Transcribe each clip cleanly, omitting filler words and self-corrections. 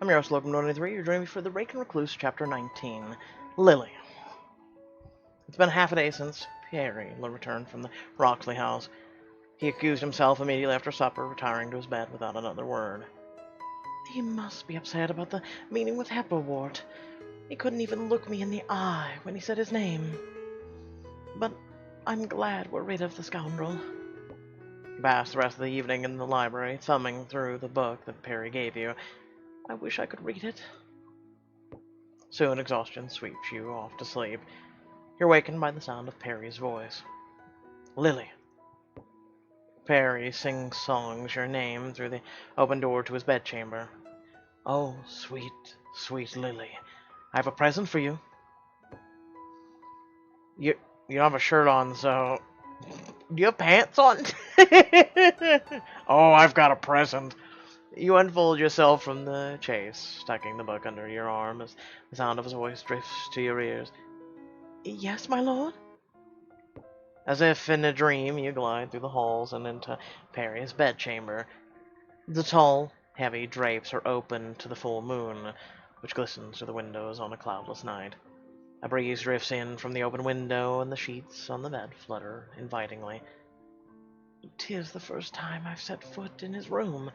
I'm your host, Logan193. You're joining me for the Rake and Recluse, Chapter 19, Lily. It's been half a day since Perry returned from the Roxley house. He accused himself immediately after supper, retiring to his bed without another word. He must be upset about the meeting with Hepplewort. He couldn't even look me in the eye when he said his name. But I'm glad we're rid of the scoundrel. He passed the rest of the evening in the library, thumbing through the book that Perry gave you. I wish I could read it. Soon exhaustion sweeps you off to sleep. You're wakened by the sound of Perry's voice. Lily. Perry sing-songs your name through the open door to his bedchamber. Oh, sweet, sweet Lily. I have a present for you. You don't have a shirt on, so... Do you have pants on? Oh, I've got a present. You unfold yourself from the chase, tucking the book under your arm as the sound of his voice drifts to your ears. Yes, my lord? As if in a dream, you glide through the halls and into Perry's bedchamber. The tall, heavy drapes are open to the full moon, which glistens through the windows on a cloudless night. A breeze drifts in from the open window, and the sheets on the bed flutter invitingly. 'Tis the first time I've set foot in his room.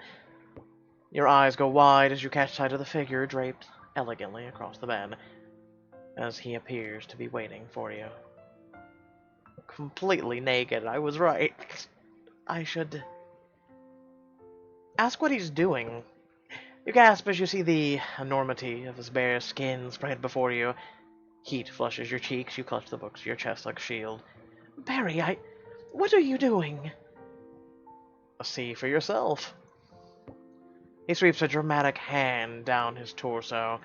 Your eyes go wide as you catch sight of the figure draped elegantly across the bed, as he appears to be waiting for you. Completely naked, I was right. I should ask what he's doing. You gasp as you see the enormity of his bare skin spread before you. Heat flushes your cheeks, you clutch the book to your chest like a shield. Perry, what are you doing? See for yourself. He sweeps a dramatic hand down his torso,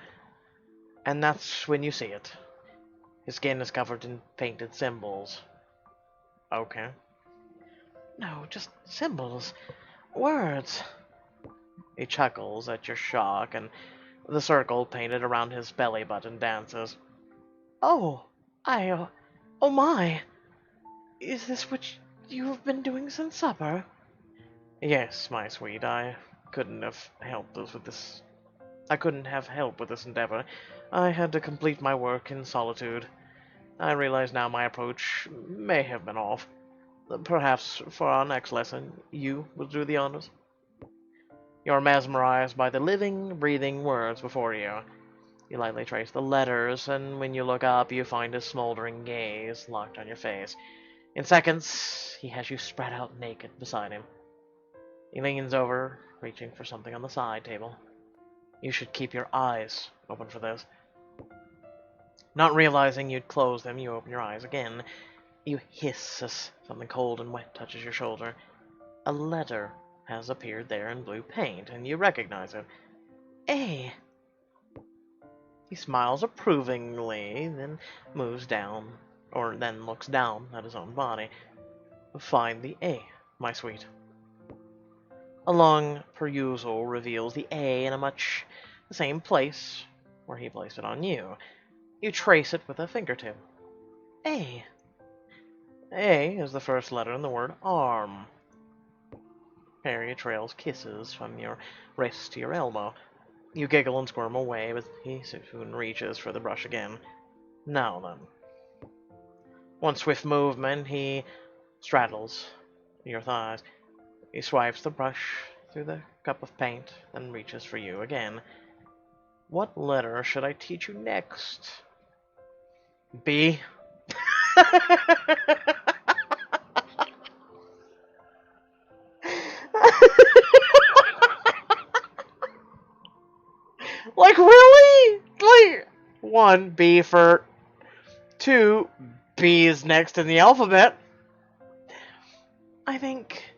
and that's when you see it. His skin is covered in painted symbols. Okay. No, just symbols. Words. He chuckles at your shock, and the circle painted around his belly button dances. Oh, oh my. Is this what you've been doing since supper? Yes, my sweet, I couldn't have helped with this. I couldn't have help with this endeavor. I had to complete my work in solitude. I realize now my approach may have been off. Perhaps for our next lesson, you will do the honors. You're mesmerized by the living, breathing words before you. You lightly trace the letters, and when you look up, you find his smoldering gaze locked on your face. In seconds, he has you spread out naked beside him. He leans over, reaching for something on the side table. You should keep your eyes open for this. Not realizing you'd closed them, you open your eyes again. You hiss as something cold and wet touches your shoulder. A letter has appeared there in blue paint, and you recognize it. A. He smiles approvingly, then moves down, or then looks down at his own body. Find the A, my sweet. A long perusal reveals the A in a much the same place where he placed it on you. You trace it with a fingertip. A. A is the first letter in the word arm. Perry trails kisses from your wrist to your elbow. You giggle and squirm away, but he soon reaches for the brush again. Now then. One swift movement, he straddles your thighs. He swipes the brush through the cup of paint, then reaches for you again. What letter should I teach you next? B. Like, really? Like, 1, B for 2, B is next in the alphabet. I think...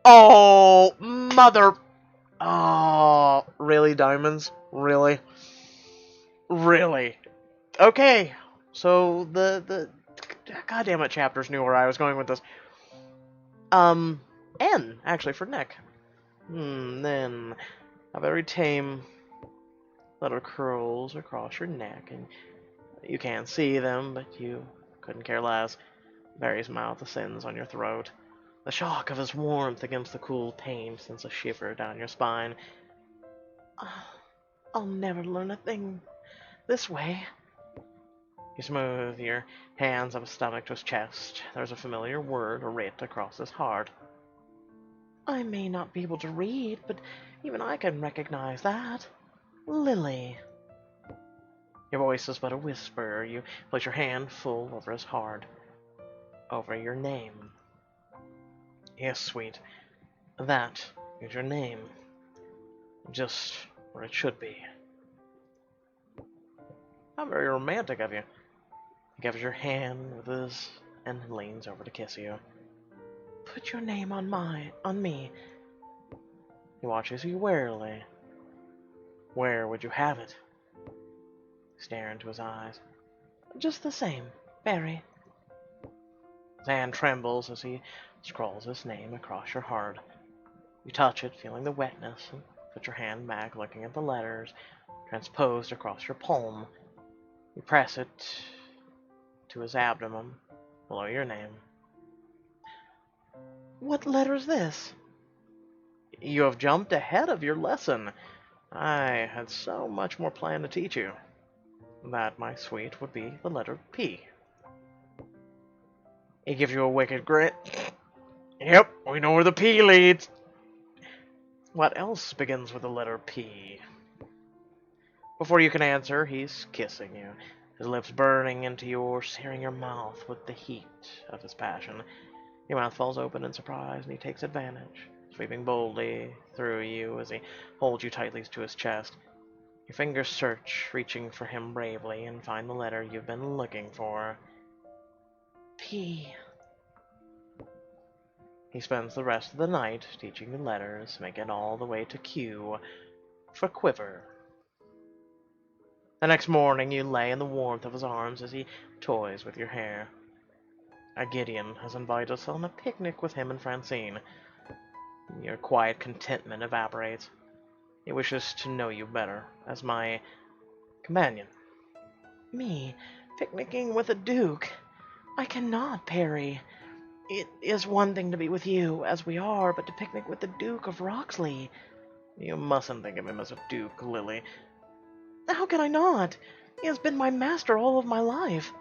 Oh, mother... Oh, really, Diamonds? Really? Really? Okay, so the goddammit chapters knew where I was going with this. N, actually, for neck. Then a very tame letter curls across your neck, and you can't see them, but you couldn't care less. Barry's mouth ascends on your throat. The shock of his warmth against the cool pain sends a shiver down your spine. I'll never learn a thing this way. You smooth your hands up his stomach to his chest. There's a familiar word writ across his heart. I may not be able to read, but even I can recognize that. Lily. Your voice is but a whisper. You place your hand full over his heart. Over your name. Yes, sweet. That is your name. Just where it should be. How very romantic of you. He gives your hand with his and leans over to kiss you. Put your name on me. He watches you warily. Where would you have it? Stare into his eyes. Just the same, Perry. His hand trembles as he scrawls his name across your heart. You touch it, feeling the wetness, and put your hand back, looking at the letters transposed across your palm. You press it to his abdomen, below your name. What letter is this? You have jumped ahead of your lesson. I had so much more planned to teach you. That, my sweet, would be the letter P. He gives you a wicked grin. Yep, we know where the P leads. What else begins with the letter P? Before you can answer, he's kissing you, his lips burning into yours, searing your mouth with the heat of his passion. Your mouth falls open in surprise, and he takes advantage, sweeping boldly through you as he holds you tightly to his chest. Your fingers search, reaching for him bravely, and find the letter you've been looking for. P. He spends the rest of the night teaching you letters, making it all the way to Q for quiver. The next morning you lay in the warmth of his arms as he toys with your hair. Gideon has invited us on a picnic with him and Francine. Your quiet contentment evaporates. He wishes to know you better as my companion. Me, picnicking with a duke? I cannot, Perry. It is one thing to be with you, as we are, but to picnic with the Duke of Roxley. You mustn't think of him as a duke, Lily. How can I not? He has been my master all of my life.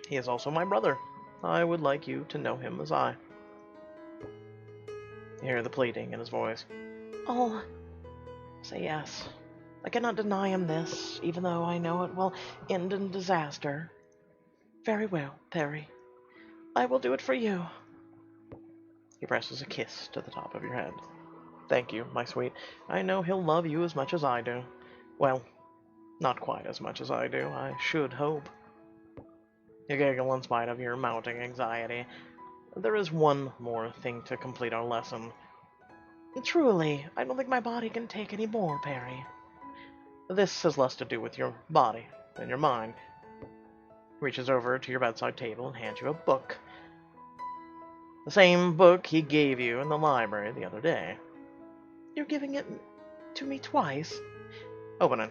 He is also my brother. I would like you to know him as I. You hear the pleading in his voice. I'll say yes. I cannot deny him this, even though I know it will end in disaster. Very well, Perry. I will do it for you. He presses a kiss to the top of your head. Thank you, my sweet. I know he'll love you as much as I do. Well, not quite as much as I do, I should hope. You giggle in spite of your mounting anxiety. There is one more thing to complete our lesson. Truly, I don't think my body can take any more, Perry. This has less to do with your body than your mind. He reaches over to your bedside table and hands you a book. The same book he gave you in the library the other day. You're giving it to me twice? Open it.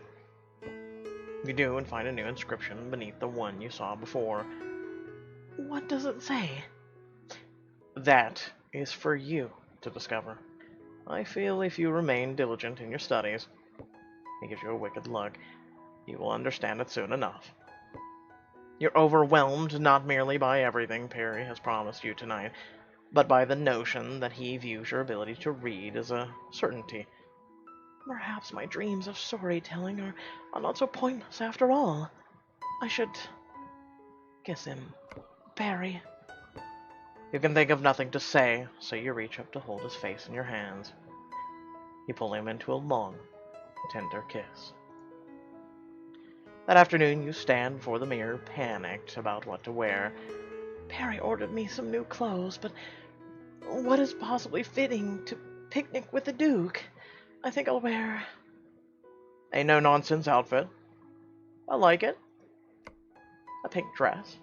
You do and find a new inscription beneath the one you saw before. What does it say? That is for you to discover. I feel if you remain diligent in your studies, he gives you a wicked look, you will understand it soon enough. You're overwhelmed not merely by everything Perry has promised you tonight, but by the notion that he views your ability to read as a certainty. Perhaps my dreams of storytelling are not so pointless after all. I should kiss him. Perry. You can think of nothing to say, so you reach up to hold his face in your hands. You pull him into a long, tender kiss. That afternoon, you stand before the mirror, panicked about what to wear. Perry ordered me some new clothes, but what is possibly fitting to picnic with the Duke? I think I'll wear a no-nonsense outfit. I like it. A pink dress.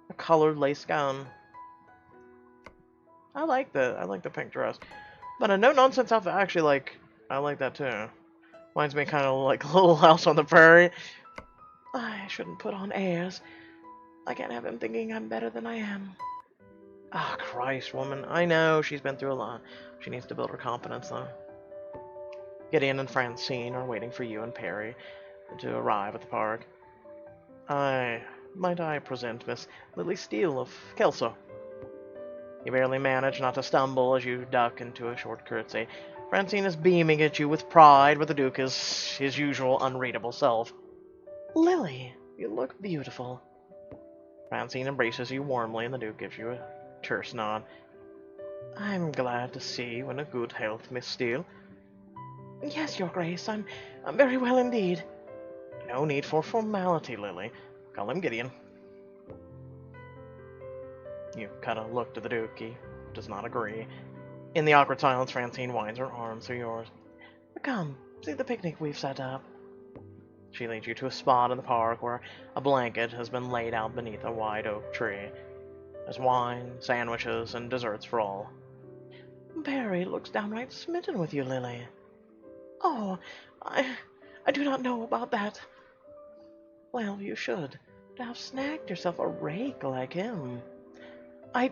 A colored lace gown. I like the pink dress. But a no-nonsense outfit, actually, I like that too. Reminds me kind of like Little House on the Prairie. I shouldn't put on airs. I can't have him thinking I'm better than I am. Ah, Christ, woman. I know she's been through a lot. She needs to build her confidence, though. Gideon and Francine are waiting for you and Perry to arrive at the park. Might I present Miss Lily Steele of Kelso? You barely manage not to stumble as you duck into a short curtsy. Francine is beaming at you with pride, but the Duke is his usual unreadable self. Lily, you look beautiful. Francine embraces you warmly, and the Duke gives you a terse nod. I'm glad to see you in a good health, Miss Steele. Yes, Your Grace, I'm very well indeed. No need for formality, Lily. Call him Gideon. You kind of look to the Duke. He does not agree. In the awkward silence, Francine winds her arm through yours. Come, see the picnic we've set up. She leads you to a spot in the park where a blanket has been laid out beneath a wide oak tree. There's wine, sandwiches, and desserts for all. Perry looks downright smitten with you, Lily. Oh, I do not know about that. Well, you should. To have snagged yourself a rake like him. I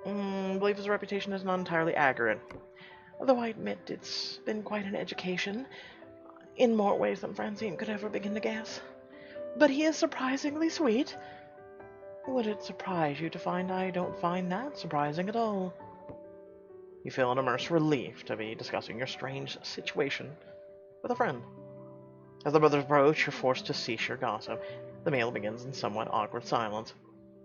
believe his reputation is not entirely accurate. Though I admit it's been quite an education, in more ways than Francine could ever begin to guess. But he is surprisingly sweet. Would it surprise you to find I don't find that surprising at all? You feel an immense relief to be discussing your strange situation with a friend. As the brothers approach, you're forced to cease your gossip. The meal begins in somewhat awkward silence.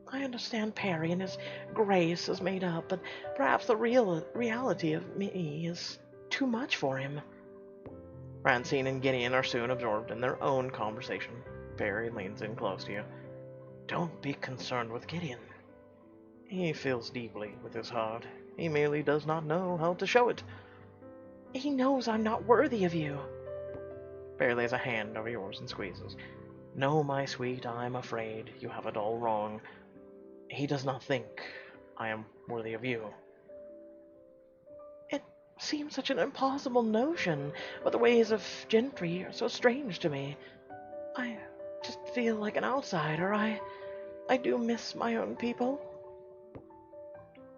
I understand Perry and his grace is made up, but perhaps the reality of me is too much for him. Francine and Gideon are soon absorbed in their own conversation. Perry leans in close to you. Don't be concerned with Gideon. He feels deeply with his heart. He merely does not know how to show it. He knows I'm not worthy of you. Perry lays a hand over yours and squeezes. No, my sweet, I'm afraid you have it all wrong. He does not think I am worthy of you. It seems such an impossible notion, but the ways of gentry are so strange to me. I just feel like an outsider. I do miss my own people.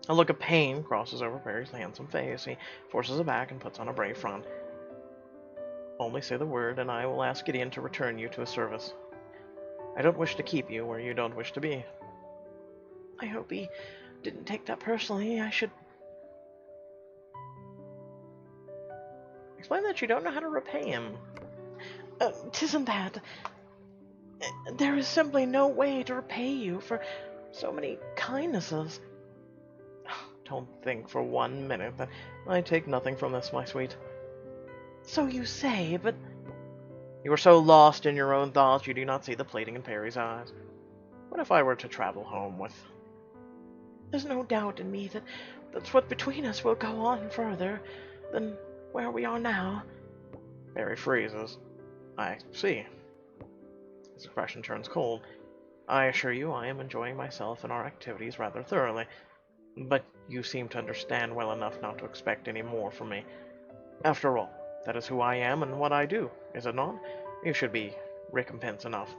A look of pain crosses over Perry's handsome face. He forces it back and puts on a brave front. Only say the word, and I will ask Gideon to return you to his service. I don't wish to keep you where you don't wish to be. I hope he didn't take that personally. I should explain that you don't know how to repay him. 'Tisn't that. There is simply no way to repay you for so many kindnesses. Don't think for 1 minute that I take nothing from this, my sweet. So you say, but you are so lost in your own thoughts you do not see the pleading in Perry's eyes. What if I were to travel home with... There's no doubt in me that that's what between us will go on further than where we are now. Perry freezes. I see. His expression turns cold. I assure you I am enjoying myself and our activities rather thoroughly, but you seem to understand well enough not to expect any more from me. After all, that is who I am and what I do, is it not? You should be recompense enough.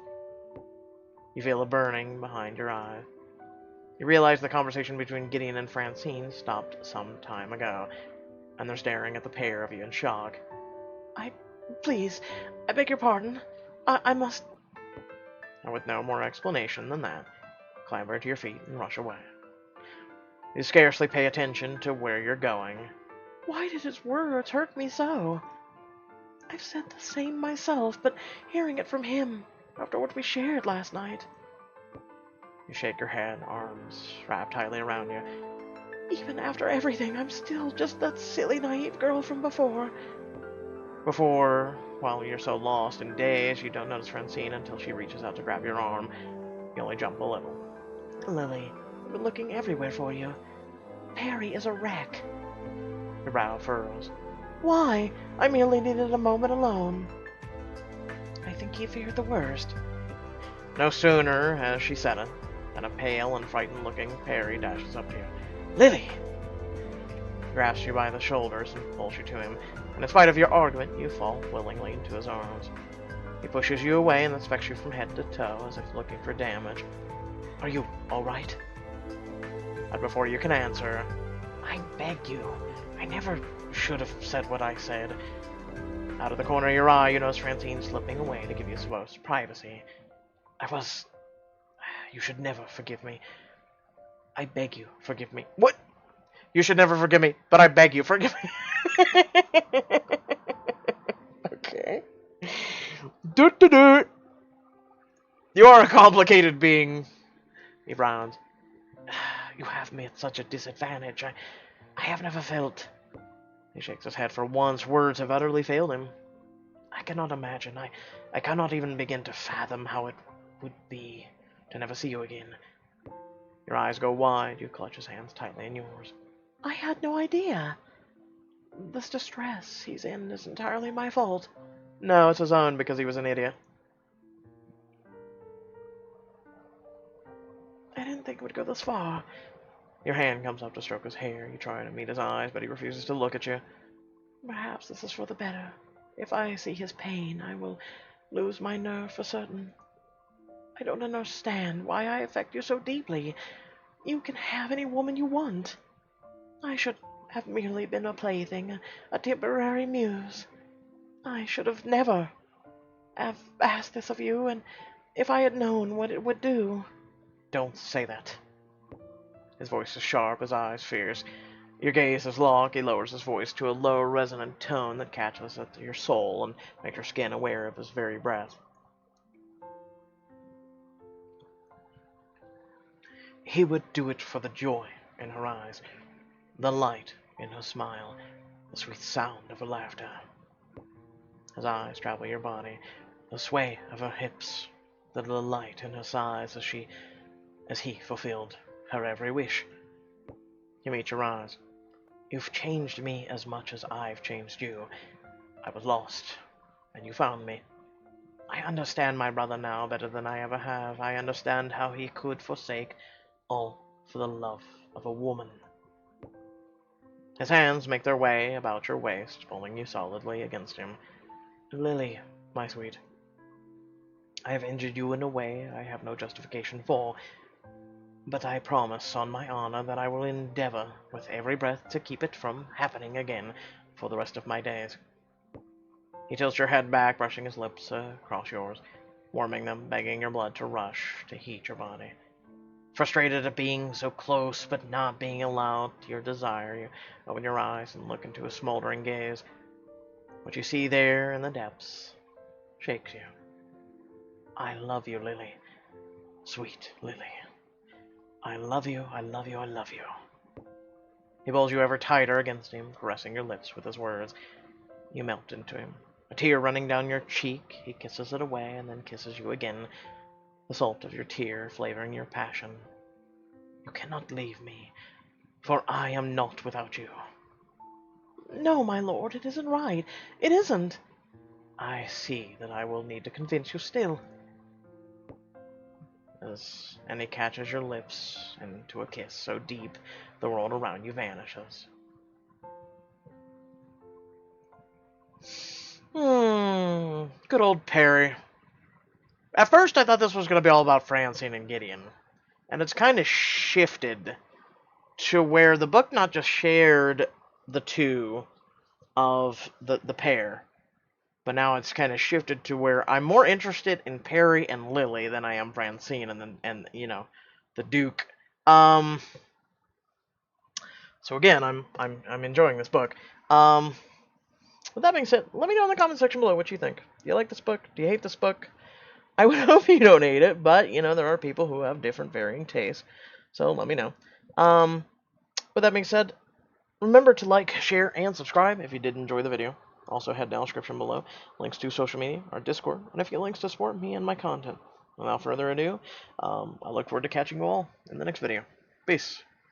You feel a burning behind your eye. You realize the conversation between Gideon and Francine stopped some time ago, and they're staring at the pair of you in shock. Please, I beg your pardon. I must... And with no more explanation than that, clamber to your feet and rush away. You scarcely pay attention to where you're going. Why did his words hurt me so? I've said the same myself, but hearing it from him, after what we shared last night... You shake your head, arms wrapped tightly around you. Even after everything, I'm still just that silly, naive girl from before. While you're so lost in daze, you don't notice Francine until she reaches out to grab your arm. You only jump a little. Lily, I've been looking everywhere for you. Perry is a wreck. Your brow furrows. Why? I merely needed a moment alone. I think he feared the worst. No sooner has she said it than a pale and frightened-looking Perry dashes up to you. Lily! He grasps you by the shoulders and pulls you to him, and in spite of your argument, you fall willingly into his arms. He pushes you away and inspects you from head to toe, as if looking for damage. Are you all right? But before you can answer, I beg you, never should have said what I said. Out of the corner of your eye, you notice Francine slipping away to give you some privacy. You should never forgive me. I beg you, forgive me. What? You should never forgive me, but I beg you, forgive me. Okay. Doot. You are a complicated being. He frowns. You have me at such a disadvantage. I have never felt... He shakes his head for once. Words have utterly failed him. I cannot imagine. I cannot even begin to fathom how it would be to never see you again. Your eyes go wide. You clutch his hands tightly in yours. I had no idea. This distress he's in is entirely my fault. No, it's his own because he was an idiot. I didn't think it would go this far. Your hand comes up to stroke his hair. You try to meet his eyes, but he refuses to look at you. Perhaps this is for the better. If I see his pain, I will lose my nerve for certain. I don't understand why I affect you so deeply. You can have any woman you want. I should have merely been a plaything, a temporary muse. I should have never have asked this of you, and if I had known what it would do... Don't say that. His voice is sharp, his eyes fierce. Your gaze is locked. He lowers his voice to a low, resonant tone that catches at your soul and makes your skin aware of his very breath. He would do it for the joy in her eyes, the light in her smile, the sweet sound of her laughter. His eyes travel your body, the sway of her hips, the delight in her sighs as he fulfilled her every wish. You meet your eyes. You've changed me as much as I've changed you. I was lost, and you found me. I understand my brother now better than I ever have. I understand how he could forsake all for the love of a woman. His hands make their way about your waist, pulling you solidly against him. Lily, my sweet, I have injured you in a way I have no justification for, but I promise on my honor that I will endeavor with every breath to keep it from happening again for the rest of my days. He tilts your head back, brushing his lips across yours, warming them, begging your blood to rush, to heat your body. Frustrated at being so close but not being allowed your desire, you open your eyes and look into his smoldering gaze. What you see there in the depths shakes you. I love you, Lily. Sweet Lily. I love you, I love you, I love you. He pulls you ever tighter against him, caressing your lips with his words. You melt into him. A tear running down your cheek, he kisses it away and then kisses you again, the salt of your tear flavoring your passion. You cannot leave me, for I am not without you. No, my lord, it isn't right. It isn't. I see that I will need to convince you still. And he catches your lips into a kiss so deep the world around you vanishes. Good old Perry. At first I thought this was going to be all about Francine and Gideon. And it's kind of shifted to where the book not just shared the two of the pair, but now it's kind of shifted to where I'm more interested in Perry and Lily than I am Francine and you know, the Duke. So again, I'm enjoying this book. With that being said, let me know in the comment section below what you think. Do you like this book? Do you hate this book? I would hope you don't hate it, but you know, there are people who have different varying tastes. So let me know. With that being said, remember to like, share, and subscribe if you did enjoy the video. Also, head down the description below. Links to social media, our Discord, and a few links to support me and my content. Without further ado, I look forward to catching you all in the next video. Peace.